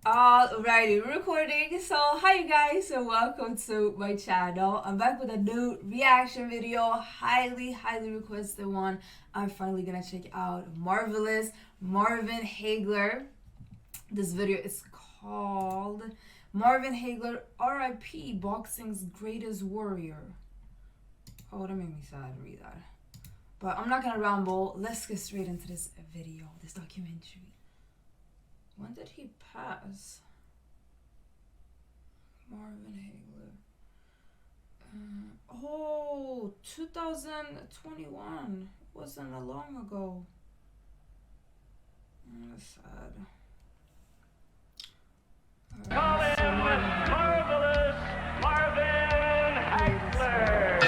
Alrighty, recording. So hi you guys, and welcome to my channel. I'm back with a new reaction video, highly requested one. I'm finally gonna check out Marvelous Marvin Hagler. This video is called Marvin Hagler R.I.P. Boxing's Greatest Warrior. Oh, that made me sad to read that. But I'm not gonna ramble. Let's get straight into this video, this documentary. When did he pass? Marvin Hagler. 2021. Wasn't that long ago. That's sad. Marvelous Marvin Hagler.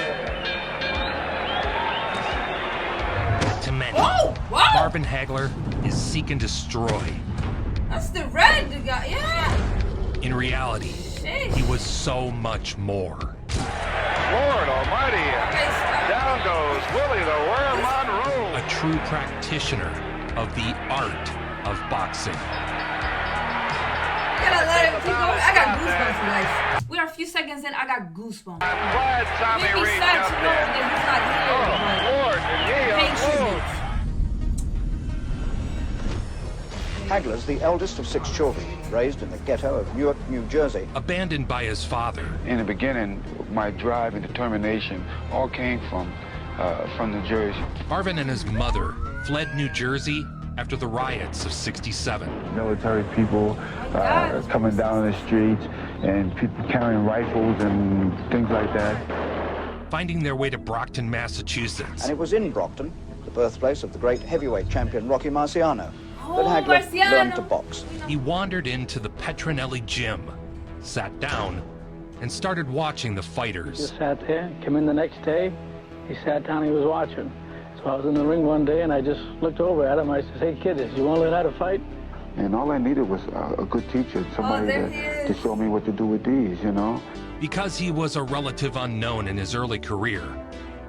To many, wow. Marvin Hagler is seek and destroy. That's the red guy, yeah. In reality, he was so much more. Lord almighty. Down goes Willie the Worm Monroe. A true practitioner of the art of boxing. I got goosebumps, guys. We are a few seconds in, I got goosebumps. I'm glad Tommy Maybe Reed sad to jumped know in. that he's not here. Oh, Lord, did he Hagler's the eldest of 6 children, raised in the ghetto of Newark, New Jersey. Abandoned by his father. In the beginning, my drive and determination all came from New Jersey. Marvin and his mother fled New Jersey after the riots of '67. Military people coming down the streets and people carrying rifles and things like that. Finding their way to Brockton, Massachusetts. And it was in Brockton, the birthplace of the great heavyweight champion Rocky Marciano, that Hagler learned to box. He wandered into the Petronelli gym, sat down, and started watching the fighters. Just sat there, came in the next day, he sat down, he was watching. So I was in the ring one day and I just looked over at him, I said, hey kid, you want to learn how to fight? And all I needed was a good teacher, somebody to show me what to do with these, you know? Because he was a relative unknown in his early career,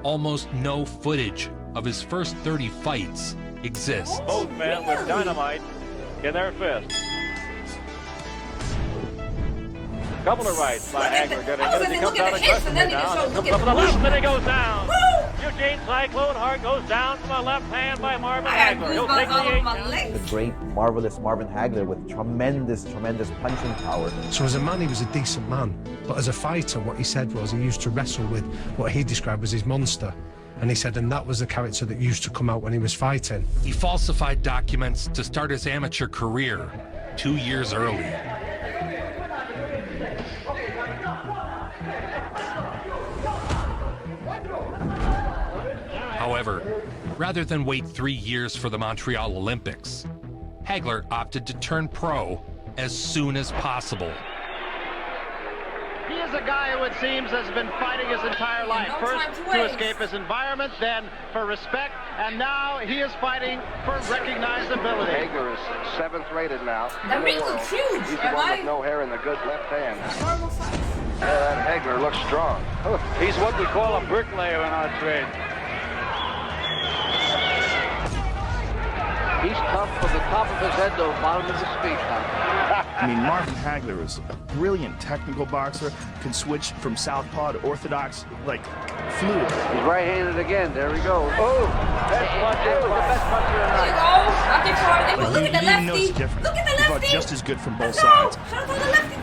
almost no footage of his first 30 fights exists. Both men with dynamite in their fists. Couple of rights by Hagler. He comes out aggressively now. Comes up with the left and he goes down. Eugene Cyclone Hart goes down from the left hand by Marvin Hagler. He'll take the 8 count. The great, marvelous Marvin Hagler with tremendous punching power. So as a man, he was a decent man. But as a fighter, what he said was he used to wrestle with what he described as his monster. And he said, and that was the character that used to come out when he was fighting. He falsified documents to start his amateur career 2 years early. However, rather than wait 3 years for the Montreal Olympics, Hagler opted to turn pro as soon as possible. He is a guy who, it seems, has been fighting his entire life. First to escape his environment, then for respect, and now he is fighting for recognizability. Hagler is 7th rated now. That ring looks huge. He's the one with no hair in the good left hand. That Hagler looks strong. He's what we call a bricklayer in our trade. He's tough from the top of his head to the bottom of his feet. I mean, Marvin Hagler is a brilliant technical boxer, can switch from southpaw to orthodox, like, fluid. He's right-handed again. There he goes. Oh, best puncher, the best puncher There you tonight. go. Rocking forward. Look at the He knows lefty. it's different. Look at the He fought lefty. just as good from both Let's go. sides. Shout out to the lefty.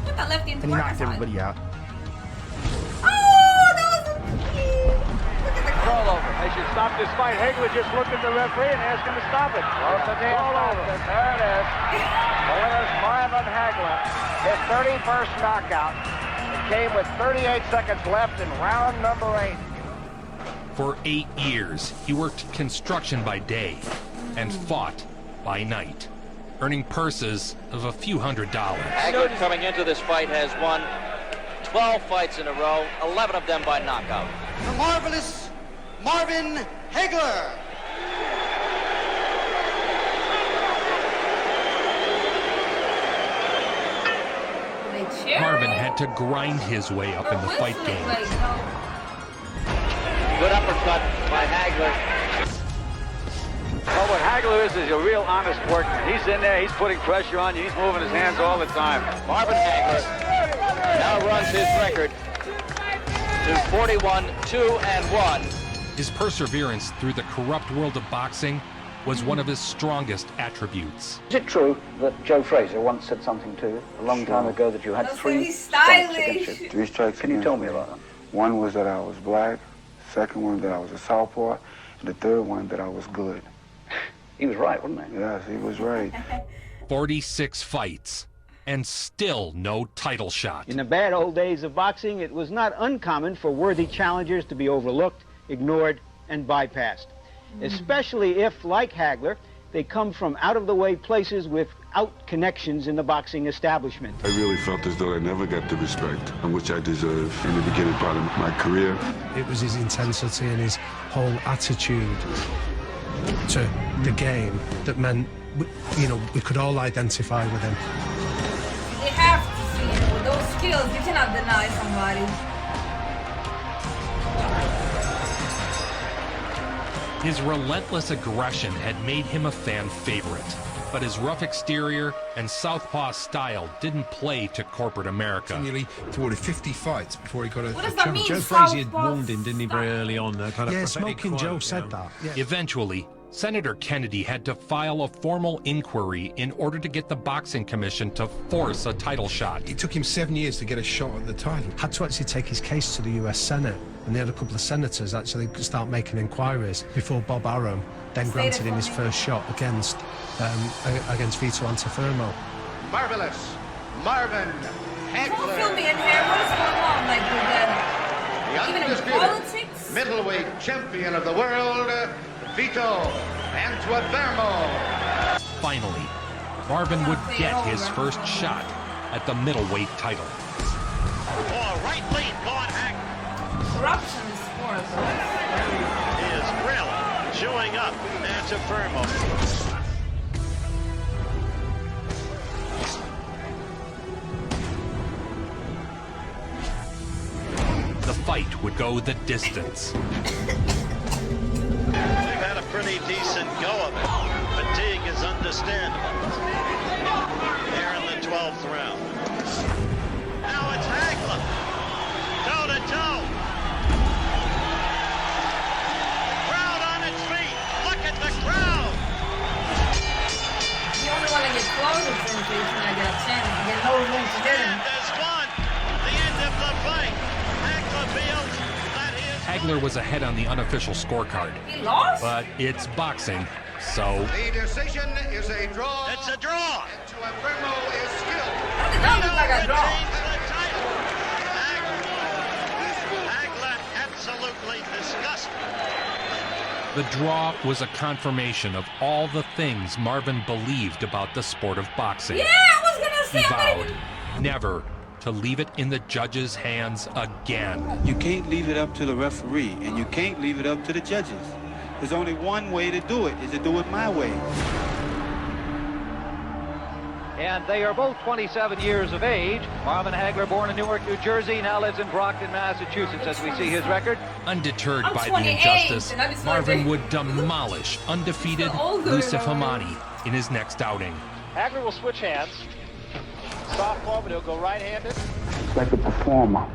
Put that lefty into And he the knocked everybody out. Oh, that was a... Look at the All over. They should stop this fight. Hagler just looked at the referee and asked him to stop it. All over. There it is. The winner's Marvin Hagler. His 31st knockout. It came with 38 seconds left in round number 8. For 8 years, he worked construction by day and fought by night, earning purses of a few $100s. Hagler coming into this fight has won 12 fights in a row, 11 of them by knockout. The marvelous Marvin Hagler. Marvin had to grind his way up in the fight game. Good uppercut by Hagler. Well, what Hagler is a real honest workman. He's in there, he's putting pressure on you, he's moving his hands all the time. Marvin Hagler now runs his record to 41-2-1. His perseverance through the corrupt world of boxing was one of his strongest attributes. Is it true that Joe Frazier once said something to you a long time ago that you had three strikes against you? 3 strikes. Can you tell me about them? One was that I was black, second one that I was a southpaw, and the third one that I was good. He was right, wasn't he? Yes, he was right. 46 fights, and still no title shot. In the bad old days of boxing, it was not uncommon for worthy challengers to be overlooked, ignored, and bypassed. Especially if, like Hagler, they come from out-of-the-way places without connections in the boxing establishment. I really felt as though I never got the respect which I deserved in the beginning part of my career. It was his intensity and his whole attitude to the game that meant, you know, we could all identify with him. You have to see it. With those skills, you cannot deny somebody. His relentless aggression had made him a fan favorite, but his rough exterior and southpaw style didn't play to corporate America. Nearly thwarted 50 fights before he got a chance. Joe Frazier had warned him, didn't he, very early on? Kind of yeah, Smoking Joe said that. Yeah. Eventually, Senator Kennedy had to file a formal inquiry in order to get the Boxing Commission to force a title shot. It took him 7 years to get a shot at the title. Had to actually take his case to the US Senate, and they had a couple of senators actually start making inquiries before Bob Arum then granted him his first shot against Vito Antuofermo. Marvelous Marvin Hagler. Don't film me in here. What is going on? Like with the even in politics? Middleweight champion of the world, Vito Antuofermo. Finally, Marvin would get his first shot at the middleweight title. Right lead, going Hagler. Corruption is horrible. He is really chewing up Antuofermo. The fight would go the distance. They've had a pretty decent go of it. Fatigue is understandable. Here in the 12th round. Now it's Hagler. Toe to toe. Crowd on its feet. Look at the crowd. You only want to get closer to him so you can get a chance. You get no room to get him. There's one. The end of the fight. Hagler feels that he is... Hagler was ahead on the unofficial scorecard. He lost? But it's boxing, so... The decision is a draw. It's a draw. Antuofermo is skilled. How did that look like a draw? Hagler absolutely disgusting. The draw was a confirmation of all the things Marvin believed about the sport of boxing. Yeah, I was gonna say. He vowed never to leave it in the judges' hands again. You can't leave it up to the referee, and you can't leave it up to the judges. There's only one way to do it, is to do it my way. And they are both 27 years of age. Marvin Hagler, born in Newark, New Jersey, now lives in Brockton, Massachusetts, as we see his record. Undeterred by the injustice, Marvin would demolish undefeated Mustafa in his next outing. Hagler will switch hands. Softball, but he'll go right-handed. It's like a performer.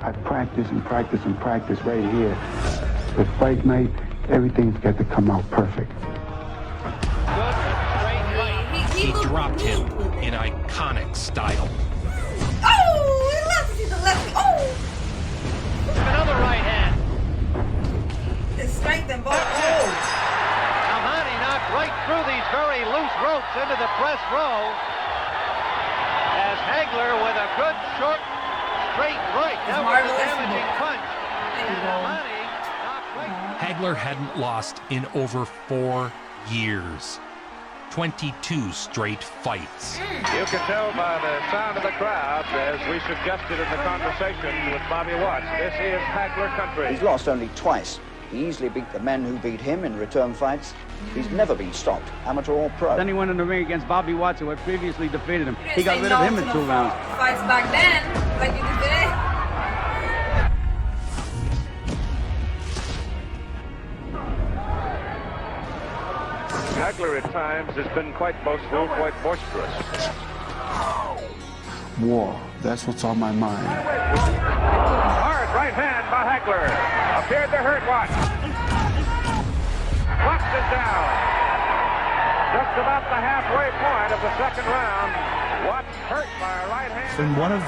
I practice and practice and practice right here. But fight night, everything's got to come out perfect. Good, straight right. He dropped him in iconic style. Oh, he left it, oh! Another right hand. His strength and both. Oh! Almani knocked right through these very loose ropes into the press row. As Hagler with a good short straight right. That was a damaging punch. And Almani knocked right. Hagler hadn't lost in over 4 years. 22 straight fights. You can tell by the sound of the crowd, as we suggested in the conversation with Bobby Watts, this is Hagler country. He's lost only twice. He easily beat the men who beat him in return fights. He's never been stopped, amateur or pro. Then he went in the ring against Bobby Watts, who had previously defeated him. He got rid of him in 2 rounds. Fights back then, like you did today. Hagler at times has been quite boastful, quite boisterous. War, that's what's on my mind. Hard right hand by Hagler. Appeared to hurt Watts. Watts is down. Just about the halfway point of the second round. Watts hurt by a right hand. And one of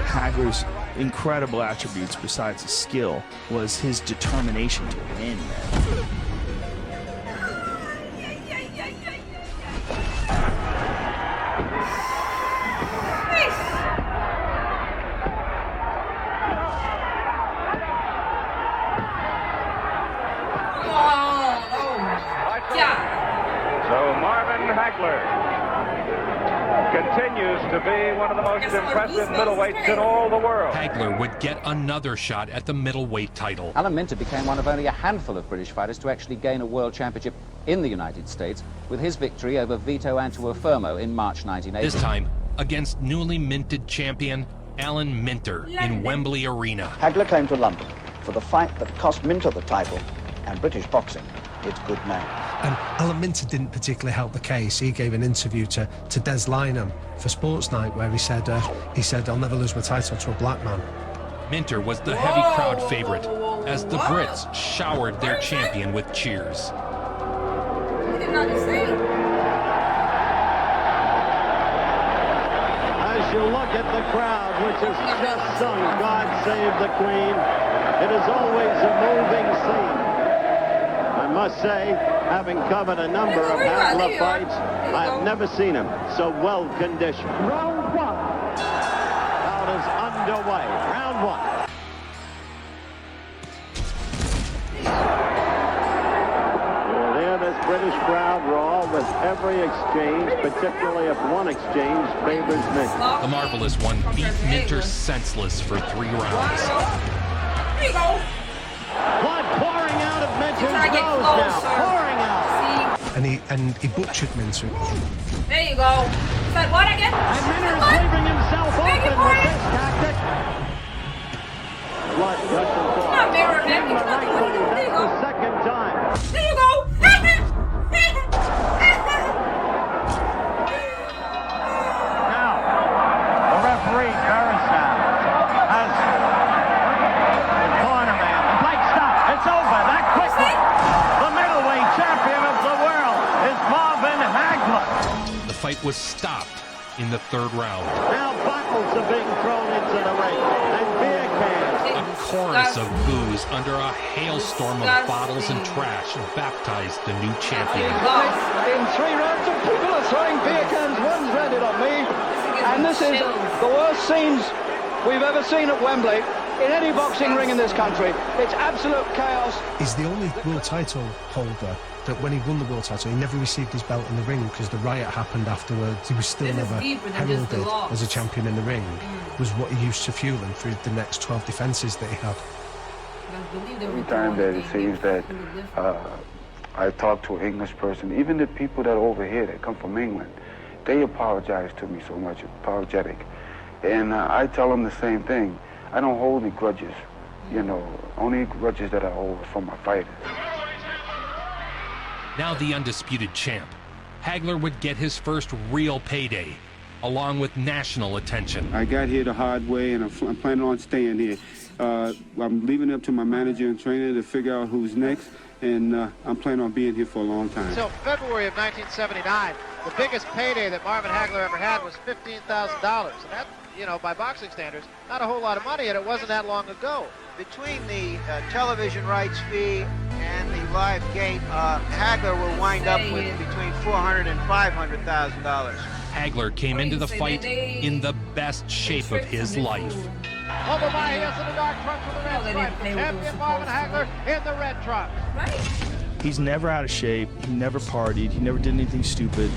Hagler's incredible attributes, besides his skill, was his determination to win. So Marvin Hagler continues to be one of the most impressive middleweights in all the world. Hagler would get another shot at the middleweight title. Alan Minter became one of only a handful of British fighters to actually gain a world championship in the United States with his victory over Vito Antuofermo in March 1980. This time against newly minted champion Alan Minter in Wembley Arena. Hagler came to London for the fight that cost Minter the title and British boxing its good name. And Alan Minter didn't particularly help the case. He gave an interview to Des Lynam for Sports Night where he said, I'll never lose my title to a black man. Minter was the heavy crowd favorite as the Brits showered their champion with cheers. As you look at the crowd, which has just sung God Save the Queen, it is always a moving scene. I must say, having covered a number of Hagler fights, I have never seen him so well conditioned. Round one. Bout is underway. Round one. There, this British crowd raw with every exchange, particularly if one exchange favors Minter. The Marvelous One beat Minter senseless for 3 rounds. There you go. Blood pouring out of Minter's nose now. Pouring out. And he butchered Minter. There you go. Said what again? And Minter's leaving himself open with this tactic. Blood gushing forth. Not mirror him. There you go. The second time. There you go. Now, the referee, Harrison, has the cornerman. The fight stopped. It's over that quickly. The middleweight champion of the world is Marvin Hagler. The fight was stopped in the 3rd round. Now bottles are being thrown into the ring and beer cans. A chorus of boos under a hailstorm of bottles and trash baptized the new champion. In 3 rounds of people are throwing beer cans, one's landed on me, and this is the worst scenes we've ever seen at Wembley in any boxing ring in this country. It's absolute chaos. He's the only world title holder that when he won the world title, he never received his belt in the ring because the riot happened afterwards. He was still never heralded as a champion in the ring. Was what he used to fuel him through the next 12 defences that he had. Every time that it seems that I talk to an English person, even the people that are over here that come from England, they apologize to me so much, apologetic. And I tell them the same thing. I don't hold any grudges, you know, only grudges that I hold from my fighters. Now the undisputed champ, Hagler would get his first real payday, along with national attention. I got here the hard way, and I'm planning on staying here. I'm leaving it up to my manager and trainer to figure out who's next, and I'm planning on being here for a long time. Until February of 1979, the biggest payday that Marvin Hagler ever had was $15,000. And that, you know, by boxing standards, not a whole lot of money, and it wasn't that long ago. Between the television rights fee and the live gate, Hagler will wind up with between $400,000 and $500,000. Hagler came into the fight in the best shape of his life. Over my heels in the dark trunks with the red stripe. Champion Marvin Hagler in the red trunks. He's never out of shape. He never partied. He never did anything stupid.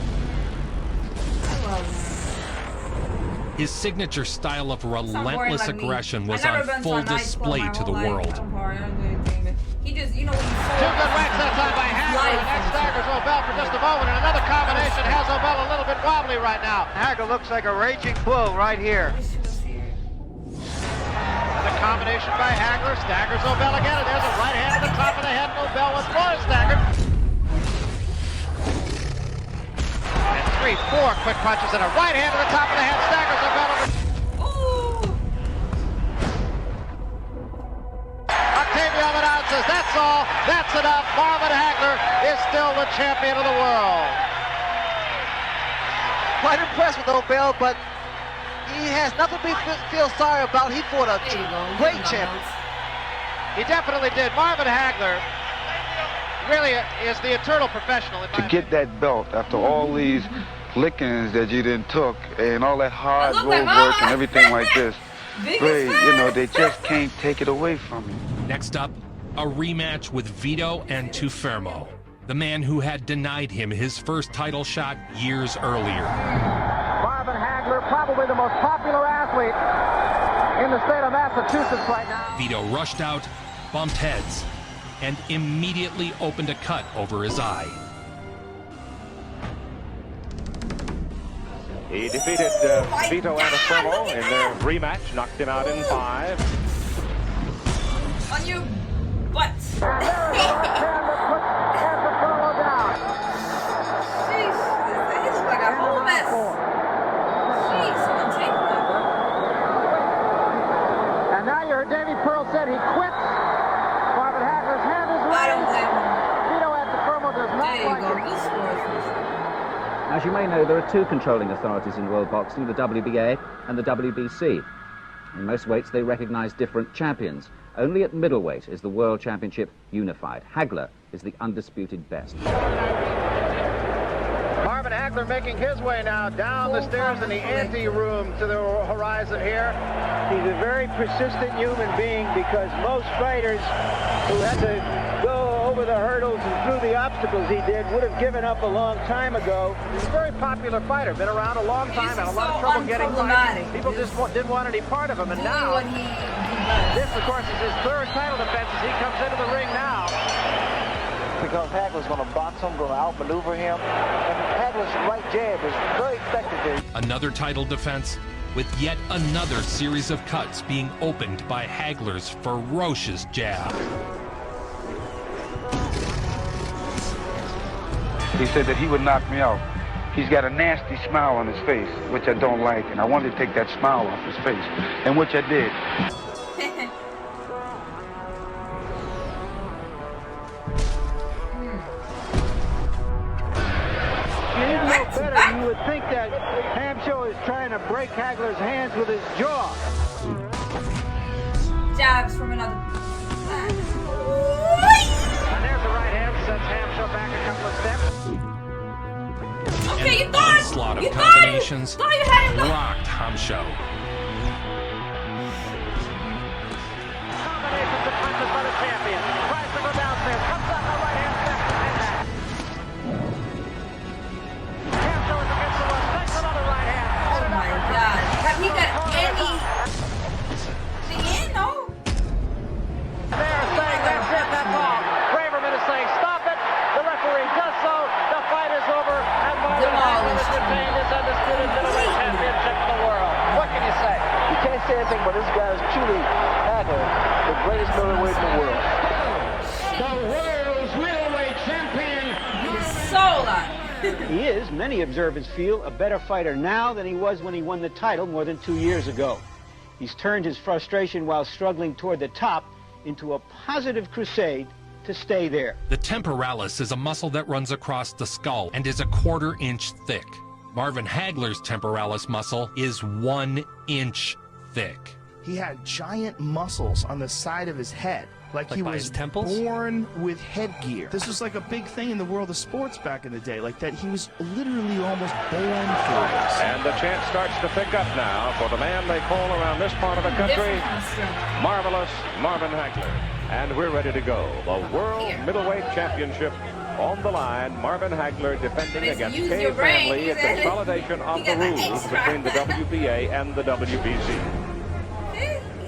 His signature style of relentless aggression was on full display to the world. He just, you know, two good whacks that time by Hagler. The next staggers Obel for just a moment, and another combination has Obel a little bit wobbly right now. Hagler looks like a raging bull right here. The combination by Hagler staggers Obel again, and there's a right hand to the top of the head, and Obel was more staggered. 3, 4 quick punches and a right hand to the top of the head. Staggers the bell. Octavian announces, that's all, that's enough. Marvin Hagler is still the champion of the world. Quite impressed with O'Bell, but he has nothing to feel sorry about. He fought a great champion. He definitely did. Marvin Hagler really is the eternal professional. In my to get that belt after all these lickings that you didn't took and all that hard road work and everything like this, really, you know, they just can't take it away from you. Next up, a rematch with Vito Antuofermo, the man who had denied him his first title shot years earlier. Marvin Hagler, probably the most popular athlete in the state of Massachusetts right now. Vito rushed out, bumped heads, and immediately opened a cut over his eye. He defeated Vito Antuofermo in their rematch, knocked him out in 5. On your butt. Jeez, he looks like a whole mess. Jeez, someone take him. And now you heard Davey Pearl said he quits. Marvin Hagler's hand is raised. I don't blame him. Vito Antuofermo does not there you like go. it. Good scores. As you may know, there are 2 controlling authorities in world boxing, the WBA and the WBC. In most weights, they recognize different champions. Only at middleweight is the World Championship unified. Hagler is the undisputed best. Marvin Hagler making his way now down the stairs in the ante-room to the horizon here. He's a very persistent human being because most fighters who had to go over the hurdles and through the obstacles he did would have given up a long time ago. He's a very popular fighter, been around a long time, had a lot of trouble getting fights. People just didn't want any part of him, and now this, of course, is his 3rd title defense as he comes into the ring now. Because Hagler's going to box him, going to outmaneuver him, and Hagler's right jab is very effective there. Another title defense with yet another series of cuts being opened by Hagler's ferocious jab. He said that he would knock me out. He's got a nasty smile on his face, which I don't like, and I wanted to take that smile off his face, and which I did. You would think that Hamsho is trying to break Hagler's hands with his jaw. Jabs from another. And there's the right hand, sends Hamsho back a couple of steps. Okay, An onslaught of combinations rocked Hamsho. Combinations of punches by the champion. Tries to go downstairs, comes up the right hand step behind that. Hamsho is against the wall, takes another right hand. Oh my God. Have he got any thing in? No. They're saying that's it, that's all. Braverman is saying stop it. The referee does so. The fight is over. And Marvin Hagler has retained his undisputed middleweight championship in the world. What can you say? You can't say anything, but this guy is truly Hagler, the greatest middleweight in the world. The world's middleweight champion. So loud. He is, many observers feel, a better fighter now than he was when he won the title more than 2 years ago. He's turned his frustration while struggling toward the top into a positive crusade to stay there. The temporalis is a muscle that runs across the skull and is a 1/4 inch thick. Marvin Hagler's temporalis muscle is 1 inch thick. He had giant muscles on the side of his head, like he was born with headgear. This was like a big thing in the world of sports back in the day, like that he was literally almost born for this. And the chant starts to pick up now for the man they call around this part of the country, Marvelous Marvin Hagler. And we're ready to go. The World Middleweight Championship on the line. Marvin Hagler defending against Kay Family, a consolidation of the rules between the WBA and the WBC.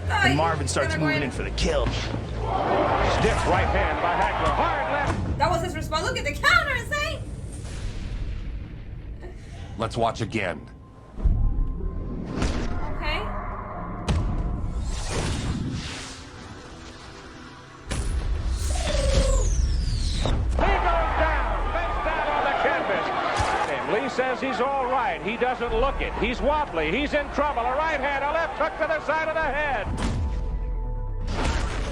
And Marvin starts moving in for the kill. Stiff right hand by Hagler. Hard left. That was his response. Look at the counter, insane. Let's watch again. Okay. He goes down, face down on the canvas. And Lee says he's all right. He doesn't look it. He's wobbly. He's in trouble. A right hand, a left hook to the side of the head.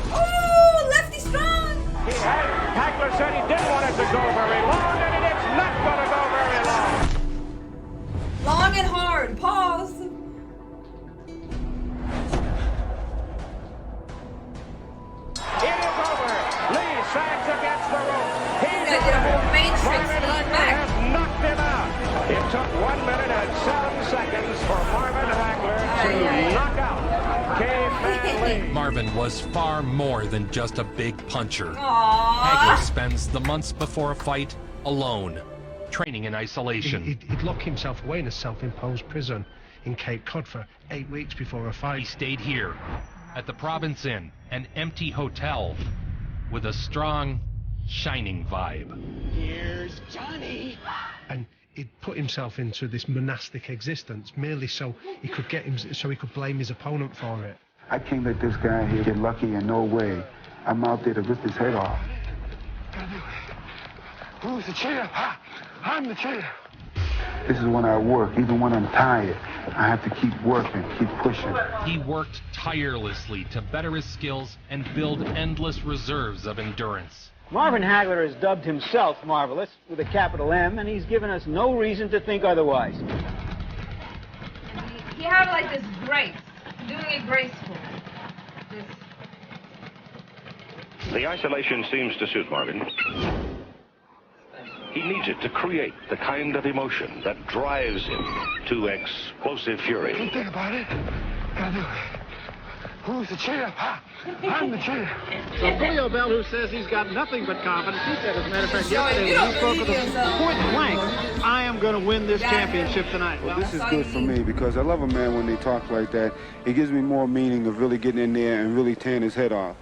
Oh, lefty strong. Hagler said he didn't want it to go very long, and it's not going to go very long. Long and hard. Pause. It is over. Lee sags against the rope. He's Marvin Hagler has knocked him out. It took 1 minute and 7 seconds for Marvin Hagler to knock out Caveman Lee. Marvin was far more than just a big puncher. Aww. Hagler spends the months before a fight alone, training in isolation. He'd lock himself away in a self-imposed prison in Cape Cod for 8 weeks before a fight. He stayed here at the Province Inn, an empty hotel with a strong, shining vibe. Here's Johnny. And he'd put himself into this monastic existence merely so he could blame his opponent for it. I can't let this guy here get lucky in no way. I'm out there to rip his head off. Who's the chair? I'm the chair. This is when I work. Even when I'm tired, I have to keep working, keep pushing. He worked tirelessly to better his skills and build endless reserves of endurance. Marvin Hagler has dubbed himself Marvelous with a capital M, and he's given us no reason to think otherwise. He had like this grace, doing it graceful. The isolation seems to suit Marvin. He needs it to create the kind of emotion that drives him to explosive fury. Don't think about it. Gotta do it. Who's the chair? I'm the chair. So Julio Bell, who says he's got nothing but confidence, he said, as a matter of fact, yesterday when he spoke of the point blank, I am going to win this championship tonight. Well, this is good for me because I love a man when they talk like that. It gives me more meaning of really getting in there and really tearing his head off.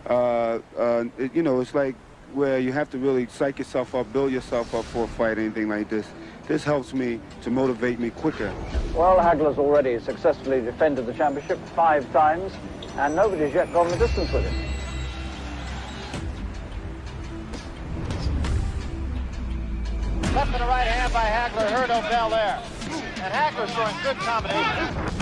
You know, it's like where you have to really psych yourself up, build yourself up for a fight, anything like this. This helps me to motivate me quicker. Well, Hagler's already successfully defended the championship 5 times, and nobody's yet gone the distance with him. Left and a right hand by Hagler, hurt O'Bell there. And Hagler's throwing good combinations.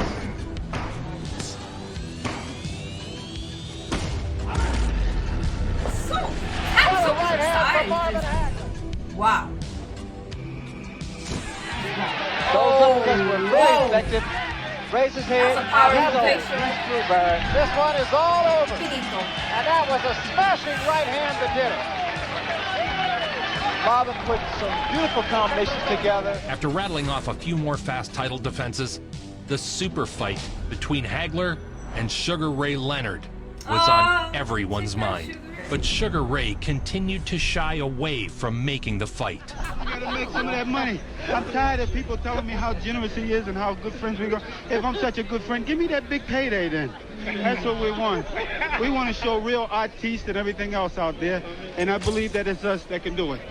Wow. Those were really effective. Raise his head. This one is all over. And that was a smashing right hand that did it. Marvin put some beautiful combinations together. After rattling off a few more fast title defenses, the super fight between Hagler and Sugar Ray Leonard was on everyone's mind. But Sugar Ray continued to shy away from making the fight. I gotta make some of that money. I'm tired of people telling me how generous he is and how good friends we go. If I'm such a good friend, give me that big payday then. That's what we want. We want to show real artists and everything else out there, and I believe that it's us that can do it.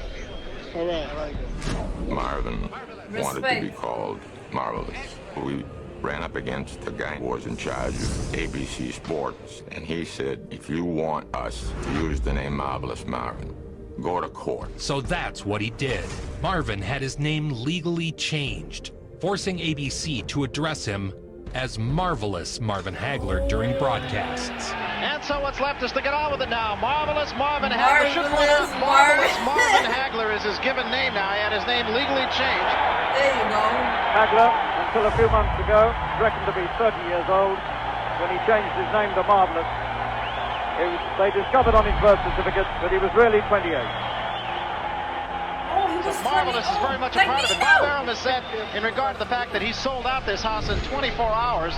All right. Marvin wanted to be called Marvelous. We ran up against the guy who was in charge of ABC Sports, and he said, if you want us to use the name Marvelous Marvin, go to court. So that's what he did. Marvin had his name legally changed, forcing ABC to address him as Marvelous Marvin Hagler during broadcasts. And so what's left is to get on with it now. Marvelous Marvin Hagler. Marvelous Marvin Hagler is his given name now. He had his name legally changed. There you go. Hagler, until a few months ago, reckoned to be 30 years old when he changed his name to Marvelous. They discovered on his birth certificate that he was really 28. So Marvelous is very much a part of it. Bob Arum has said, in regard to the fact that he sold out this house in 24 hours,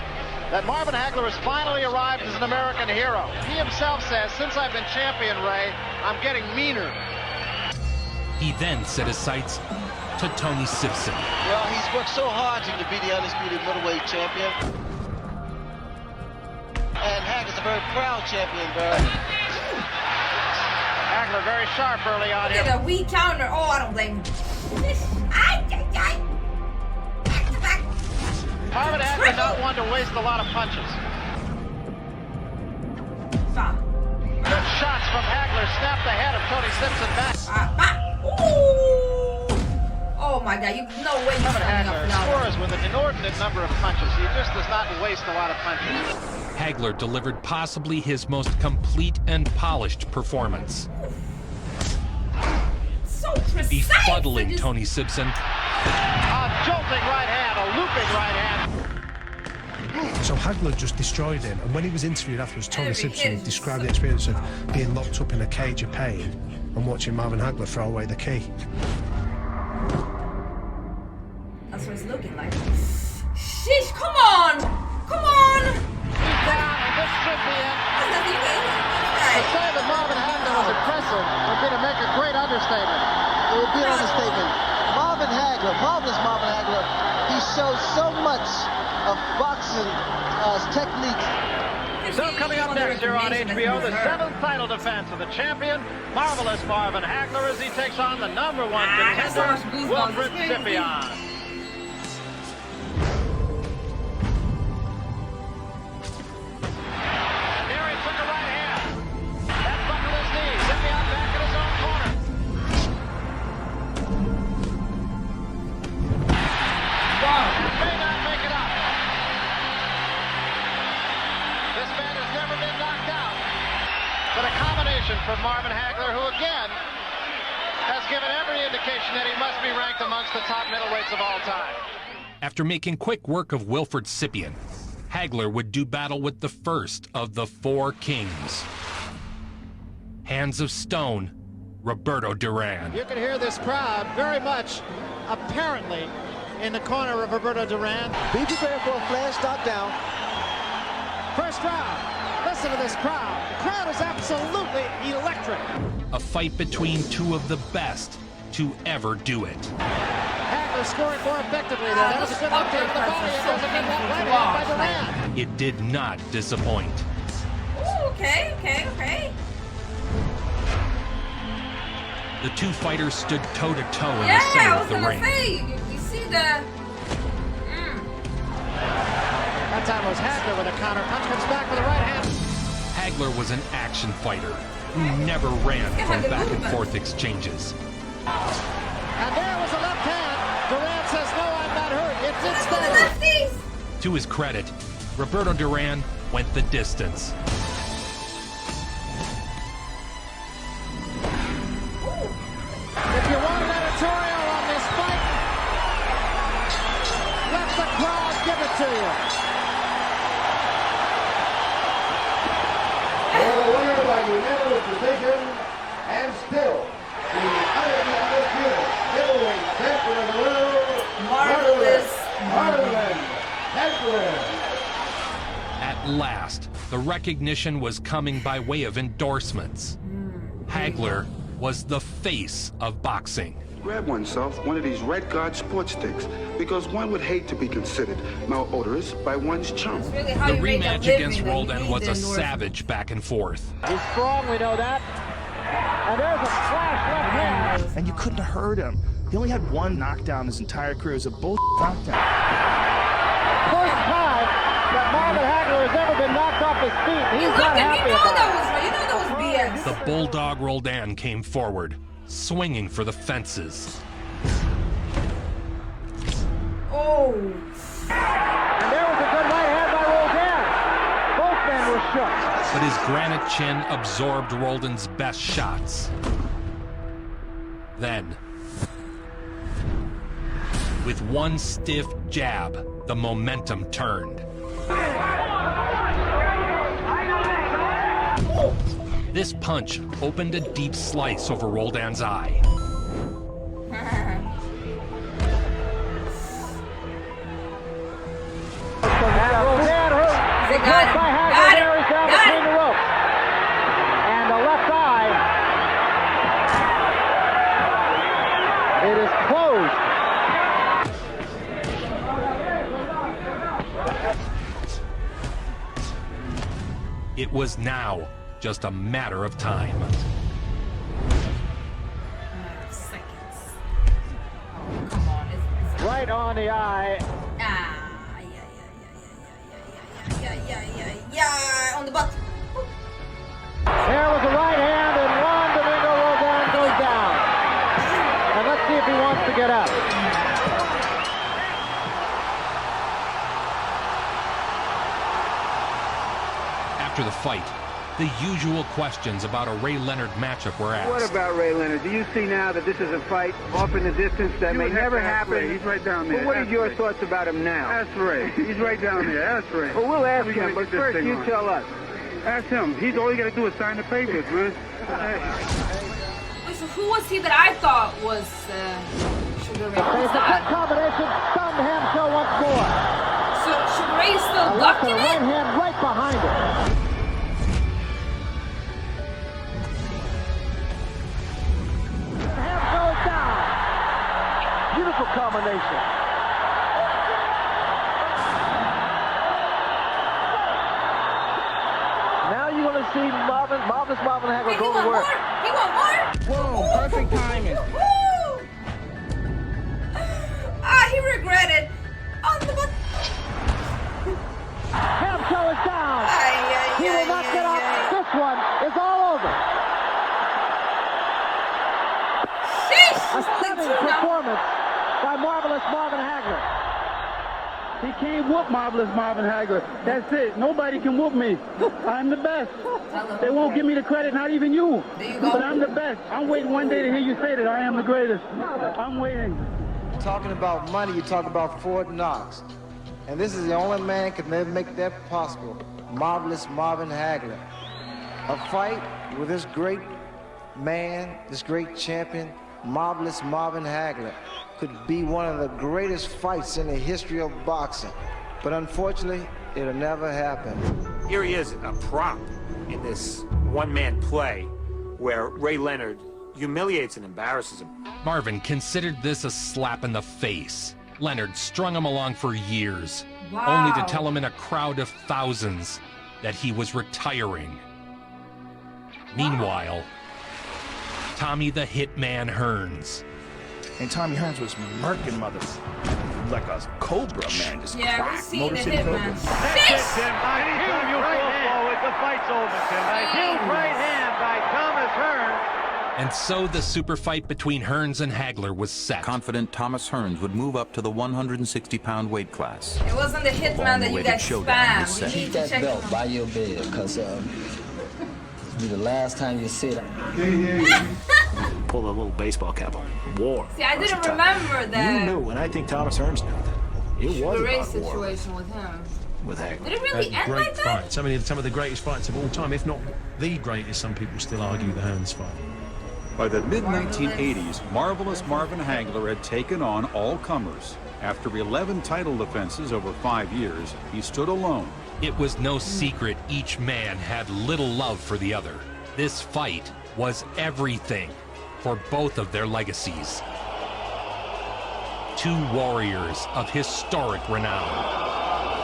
that Marvin Hagler has finally arrived as an American hero. He himself says, since I've been champion, Ray, I'm getting meaner. He then set his sights to Tony Simpson. Well, he's worked so hard to be the undisputed middleweight champion. And Hagler's a very proud champion, Barry. Hagler very sharp early on here. Look at a weak counter. Oh, I don't blame him. Marvin Hagler not one to waste a lot of punches. Good shots from Hagler snapped the head of Tony Simpson back. Oh, Oh my God, no way he's standing up now. Scores with an inordinate number of punches. He just does not waste a lot of punches. Hagler delivered possibly his most complete and polished performance. So precise. Befuddling Tony Simpson. A jolting right hand, a looping right hand. So Hagler just destroyed him, and when he was interviewed afterwards, Tony Simpson described the experience of being locked up in a cage of pain and watching Marvin Hagler throw away the key. That's what it's looking like. Sheesh, come on! Come on! This should be it. To say that Marvin Hagler was impressive would be to make a great understatement. It would be an understatement. Marvin Hagler, marvelous Marvin Hagler, he shows so much of boxing technique. So coming up next here on HBO, the 7th title defense of the champion, marvelous Marvin Hagler, as he takes on the #1 contender, Wilfred Scipion. From Marvin Hagler, who again has given every indication that he must be ranked amongst the top middleweights of all time. After making quick work of Wilfred Scipion, Hagler would do battle with the first of the 4 kings. Hands of Stone, Roberto Duran. You can hear this crowd very much, apparently, in the corner of Roberto Duran. Be prepared for a flash knockdown. First round. Listen to this crowd. The crowd is absolutely electric. A fight between 2 of the best to ever do it. Hagler scoring more effectively there. That was a good left hand to the body. It was a good right hand by Duran. It did not disappoint. Ooh, okay. The 2 fighters stood toe-to-toe in the center of the ring. You see the... That time was Hagler with a counter punch, comes back with a right hand. Hagler was an action fighter who never ran from back-and-forth exchanges. And there was a left hand. Duran says, no, I'm not hurt. It did stay. To his credit, Roberto Duran went the distance. If you want an editorial on this fight, let the crowd give it to you. The winner by unanimous decision, and still the undisputed middleweight champion of the world, Marvelous Marvin Hagler. At last, the recognition was coming by way of endorsements. Hagler was the face of boxing. Grab oneself one of these Red Guard sports sticks, because one would hate to be considered malodorous by one's chum. Really the rematch against Roldan was a savage back and forth. He's strong, we know that. And there's a flash left hand. And you couldn't have heard him. He only had 1 knockdown his entire career. It was a bullshit knockdown. First time that Marvin Hagler has ever been knocked off his feet. He's not happy about it. You know that was BS. The bulldog Roldan came forward, swinging for the fences. Oh. And there was a good right hand by Roldan. Both men were shook. But his granite chin absorbed Roldan's best shots. Then, with one stiff jab, the momentum turned. This punch opened a deep slice over Roldan's eye. Roldan hurt. Got by Hagler. There he's down between the ropes. And the left eye. It is closed. It was now just a matter of time. Seconds. Oh, come on. Right on the eye. Yeah, on the butt. There was a right hand, and Juan Domingo Roldan goes down. And let's see if he wants to get up. After the fight, the usual questions about a Ray Leonard matchup were asked. What about Ray Leonard? Do you see now that this is a fight off in the distance that may never happen? He's right down there. But what are your thoughts about him now? Ask Ray. He's right down there. Ask Ray. Well, we'll ask him, but first you tell us. Ask him. He's all you got to do is sign the papers, man. Wait, so who was he that I thought was Sugar Ray? It's a good combination. Stunned Hamshaw once more. So Sugar Ray is still ducking it? Right hand right behind it. Hamshaw is down. Beautiful combination. Now you're going to see Marvin Hagler go to work. He want more? Whoa, perfect timing. He regretted. On the butt. Hamshaw is down. He will not get up. This one is all over. A stunning performance by Marvelous Marvin Hagler. He can't whoop Marvelous Marvin Hagler. That's it. Nobody can whoop me. I'm the best. They won't give me the credit, not even you. But I'm the best. I'm waiting one day to hear you say that I am the greatest. I'm waiting. Talking about money, you talk about Fort Knox. And this is the only man can make that possible. Marvelous Marvin Hagler. A fight with this great man, this great champion, Marvelous Marvin Hagler, could be one of the greatest fights in the history of boxing. But unfortunately, it'll never happen. Here he is, a prop in this one-man play where Ray Leonard humiliates and embarrasses him. Marvin considered this a slap in the face. Leonard strung him along for years, only to tell him in a crowd of thousands that he was retiring. Meanwhile, Tommy the Hitman Hearns. And Tommy Hearns was murking mothers like a cobra, man. Just yeah, we've seen the Hitman. That's it, Tim. Anytime you fall forward, the fight's over, Tim. A huge right hand by Thomas Hearns. And so the super fight between Hearns and Hagler was set. Confident Thomas Hearns would move up to the 160-pound weight class. It wasn't the Hitman that you guys spammed. Keep that belt by your bed, because it'll be the last time you see it. Pull a little baseball cap on. War. See, I didn't remember that. You knew, and I think Thomas Hearns knew that. It was the race about war situation with him. with Hagler. Did it really end great like that? fights. I mean, some of the greatest fights of all time, if not the greatest. Some people still argue the Hearns fight. By the mid-1980s, Marvelous Marvin Hagler had taken on all comers. After 11 title defenses over 5 years, he stood alone. It was no secret each man had little love for the other. This fight was everything for both of their legacies. Two warriors of historic renown.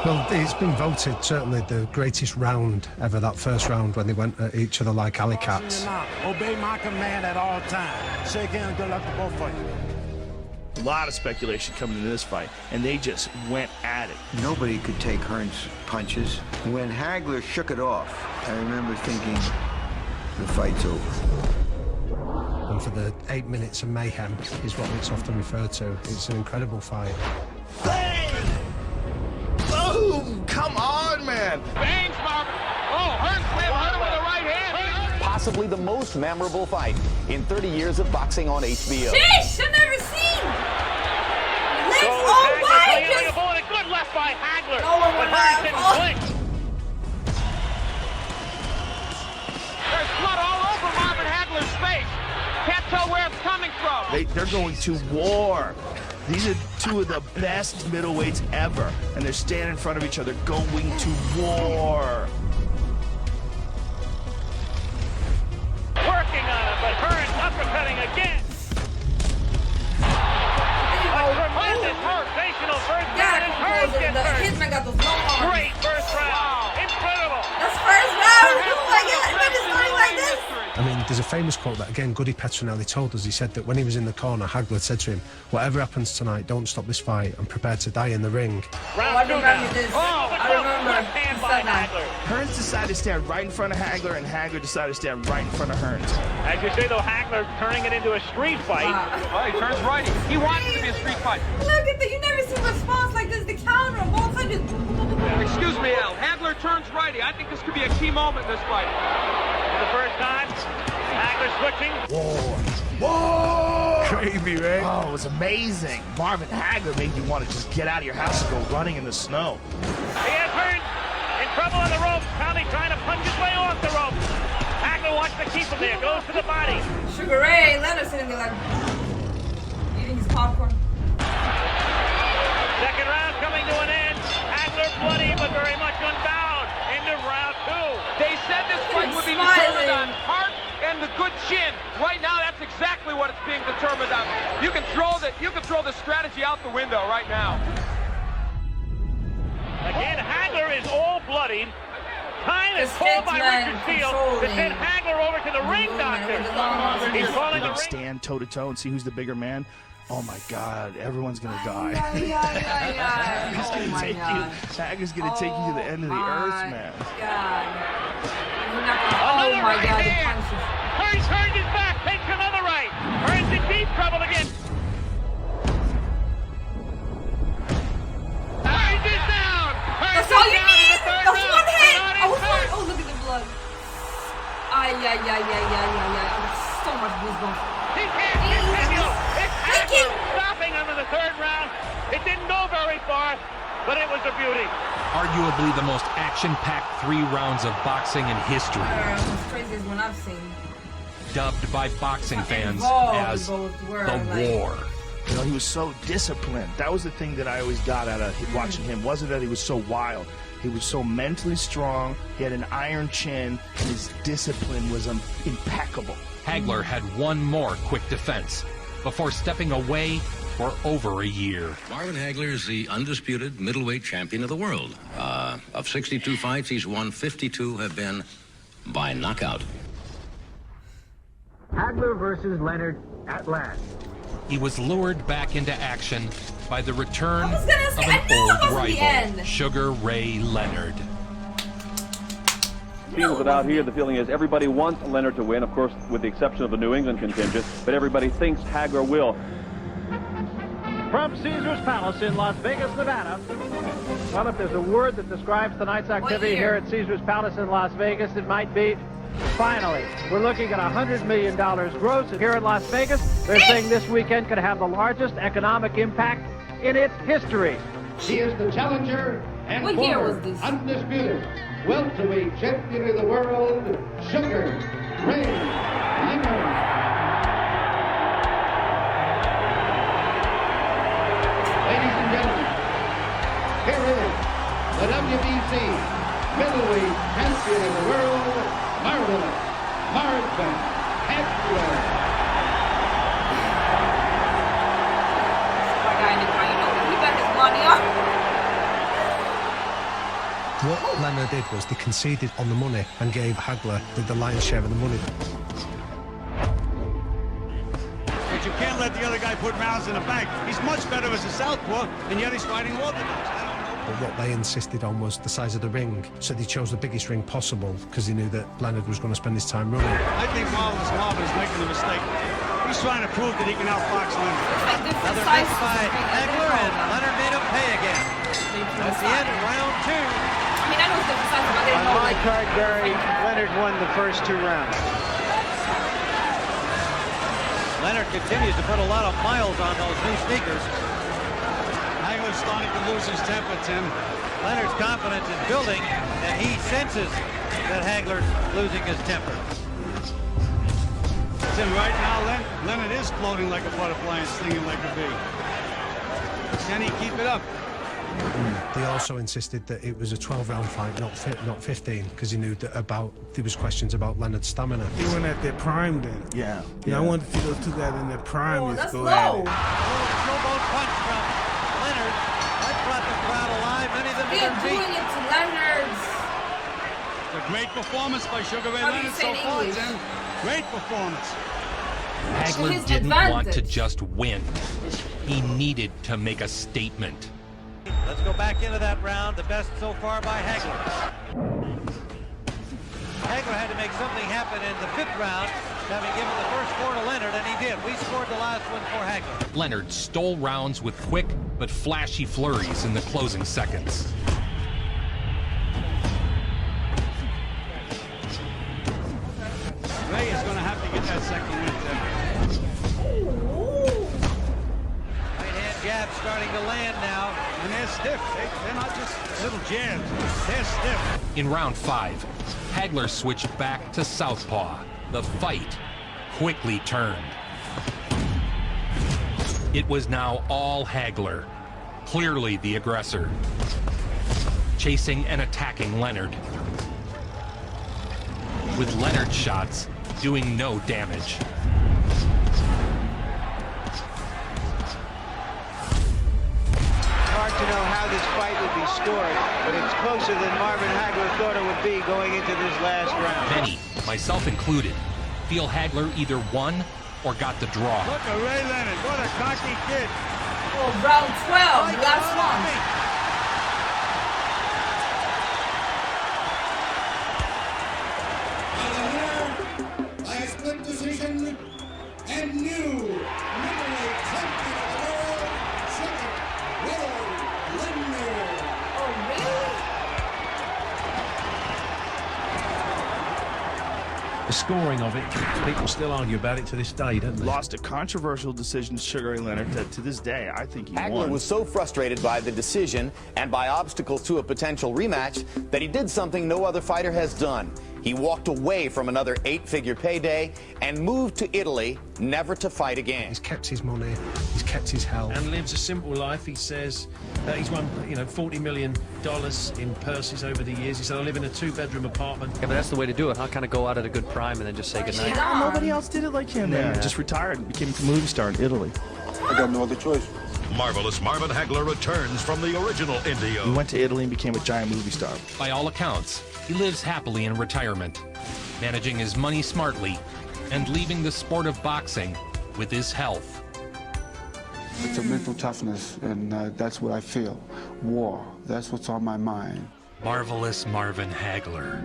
Well, it's been voted certainly the greatest round ever, that first round when they went at each other like alley cats. Obey my command at all times. Shake hands, good luck to both of you. A lot of speculation coming into this fight, and they just went at it. Nobody could take Hearns' punches. When Hagler shook it off, I remember thinking, the fight's over. And for the 8 minutes of mayhem is what it's often referred to. It's an incredible fight. Boom! Come on, man! Bangs, Marvin. Oh, Hearns hit him with a right hand. Possibly the most memorable fight in 30 years of boxing on HBO. Sheesh, I've never seen. Legs all wide. A good left by Hagler. No one would have. There's blood all over Marvin Hagler's face. Can't tell where it's coming from. They're going to war. These are two of the best middleweights ever, and they're standing in front of each other going to war. Working on it, but Hearns uppercutting again. A tremendous motivational first round, and Hearns gets hurt. Great first round. Incredible. That's first round. Oh my God, when is going like this? I mean, there's a famous quote that, again, Goody Petronelli told us. He said that when he was in the corner, Hagler said to him, whatever happens tonight, don't stop this fight. I'm prepared to die in the ring. I remember this. I remember. Hearns decided to stand right in front of Hagler, and Hagler decided to stand right in front of Hearns. As you say, though, Hagler turning it into a street fight. Well, he turns righty. He wants it to be a street fight. Look at that. You never seen a response like this. The counter, both sides. Excuse me, Al. Hagler turns righty. I think this could be a key moment in this fight. For the first time, Hagler switching. Whoa! Crazy, right? Oh, it was amazing. Marvin Hagler made you want to just get out of your house and go running in the snow. He has Hearns in trouble on the ropes. Tommy trying to punch his way off the ropes. Hagler wants to keep him there. Goes to the body. Sugar Ray Leonard sitting there like eating his popcorn. Second round coming to an end. Hagler bloody but very much unbound. Into round 2. They said this fight would be determined on heart and the good chin. Right now, that's exactly what it's being determined on. You can throw the strategy out the window right now. Again, Hagler is all bloodied. Time is called by Richard Steele to send Hagler over to the ring doctor. He's calling the ring. Stand toe to toe and see who's the bigger man. Oh my God, everyone's gonna die. Oh my God. Hagler's gonna take you to the end of the earth, man. Oh my God, the punches. Hearns is back, takes another right. Hearns in deep trouble again. Hearns is down. That's all you need. That's one hit. Oh, look at the blood. Ay. I got so much goosebumps. He can't continue. It's Hagler stopping him in the third round. It didn't go very far, but it was a beauty. Arguably the most action-packed 3 rounds of boxing in history. It's crazy as one I've seen. Dubbed by boxing fans as the war. You know, he was so disciplined. That was the thing that I always got out of watching him. Wasn't that he was so wild. He was so mentally strong. He had an iron chin. And his discipline was impeccable. Hagler had one more quick defense before stepping away for over a year. Marvin Hagler is the undisputed middleweight champion of the world. Of 62 fights, he's won 52 have been by knockout. Hagler versus Leonard at last. He was lured back into action by the return of an old rival, Sugar Ray Leonard. Seems that out here, the feeling is everybody wants Leonard to win, of course, with the exception of the New England contingent, but everybody thinks Hagler will. From Caesars Palace in Las Vegas, Nevada. Well, if there's a word that describes tonight's activity here at Caesars Palace in Las Vegas, it might be finally. We're looking at $100 million gross here in Las Vegas. They're saying this weekend could have the largest economic impact in its history. He is the challenger and former undisputed welterweight champion of the world, Sugar Ray Leonard. Ladies and gentlemen, here is the WBC middleweight champion of the world, Marvin Hagler. What Leonard did was they conceded on the money and gave Hagler the lion's share of the money. But you can't let the other guy put rounds in the bank. He's much better as a southpaw, and yet he's fighting orthodox. But what they insisted on was the size of the ring, so they chose the biggest ring possible because they knew that Leonard was going to spend his time running. I think Marvin is making a mistake. He's trying to prove that he can outbox Leonard. Another miss by Hagler, and Leonard made him pay again. That's the end of round 2. I mean, I know it's different size, but I didn't know. On my card, Barry, Leonard won the first 2 rounds. Leonard continues to put a lot of miles on those new sneakers. Hagler's starting to lose his temper, Tim. Leonard's confidence is building, and he senses that Hagler's losing his temper. Tim, right now, Leonard is floating like a butterfly and stinging like a bee. Can he keep it up? They also insisted that it was a 12-round fight, not 15, because he knew that there was questions about Leonard's stamina. They weren't at their prime then. Yeah. I wanted to see those 2 guys in their prime. Oh, that's go low. at it. Showboat punch from Leonard. That brought the crowd alive. Many of them to their feet. Doing it to Leonard's. It's a great performance by Sugar Ray Leonard so far, Tim. Great performance. Hagler didn't want to just win. He needed to make a statement. Let's go back into that round. The best so far by Hagler. Hagler had to make something happen in the 5th round, having given the first 4 to Leonard, and he did. We scored the last one for Hagler. Leonard stole rounds with quick but flashy flurries in the closing seconds. stiff. They're not just little jabs. They're stiff. In round 5, Hagler switched back to southpaw. The fight quickly turned. It was now all Hagler, clearly the aggressor, chasing and attacking Leonard, with Leonard's shots doing no damage. Hard to know how this fight would be scored, but it's closer than Marvin Hagler thought it would be going into this last round. Many, myself included, feel Hagler either won or got the draw. Look at Ray Leonard. What a cocky kid. Oh, round 12, last one. By a split decision, and new middleweight champion of the world, Sugar Ray Leonard. Oh, really? The scoring of it, people still argue about it to this day, don't they? Lost a controversial decision to Sugar Ray Leonard that to this day I think he Hagler won. was so frustrated by the decision and by obstacles to a potential rematch that he did something no other fighter has done. He walked away from another 8-figure payday and moved to Italy, never to fight again. He's kept his money, he's kept his health. And lives a simple life. He says he's won, $40 million in purses over the years. He said, I live in a 2-bedroom apartment. Yeah, but that's the way to do it. I'll kind of go out at a good prime and then just say goodnight. Yeah, nobody else did it like him. Yeah. Then just retired and became a movie star in Italy. I got no other choice. Marvelous Marvin Hagler returns from the original Indio. He went to Italy and became a giant movie star. By all accounts, he lives happily in retirement, managing his money smartly and leaving the sport of boxing with his health. It's a mental toughness, and that's what I feel. War, that's what's on my mind. Marvelous Marvin Hagler.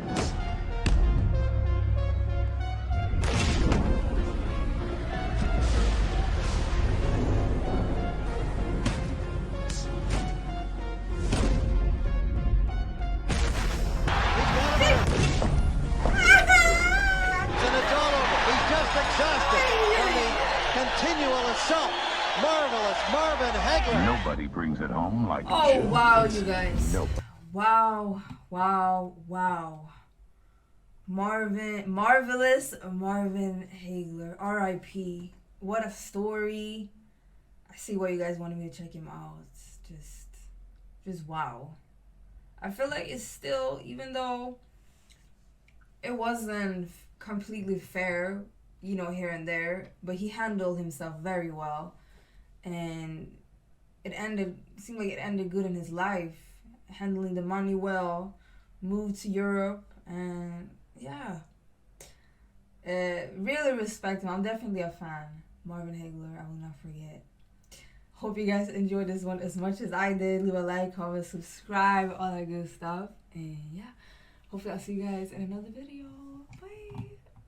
Marvelous Marvin Hagler. Nobody brings it home like Oh, wow, you guys. Nope. Wow, wow, wow. Marvelous Marvin Hagler, R.I.P. What a story. I see why you guys wanted me to check him out. It's just wow. I feel like it's still, even though it wasn't completely fair, here and there, but he handled himself very well. And seemed like it ended good in his life, handling the money well, moved to Europe, and yeah. Really respect him. I'm definitely a fan. Marvin Hagler, I will not forget. Hope you guys enjoyed this one as much as I did. Leave a like, comment, subscribe, all that good stuff. And yeah, hopefully I'll see you guys in another video.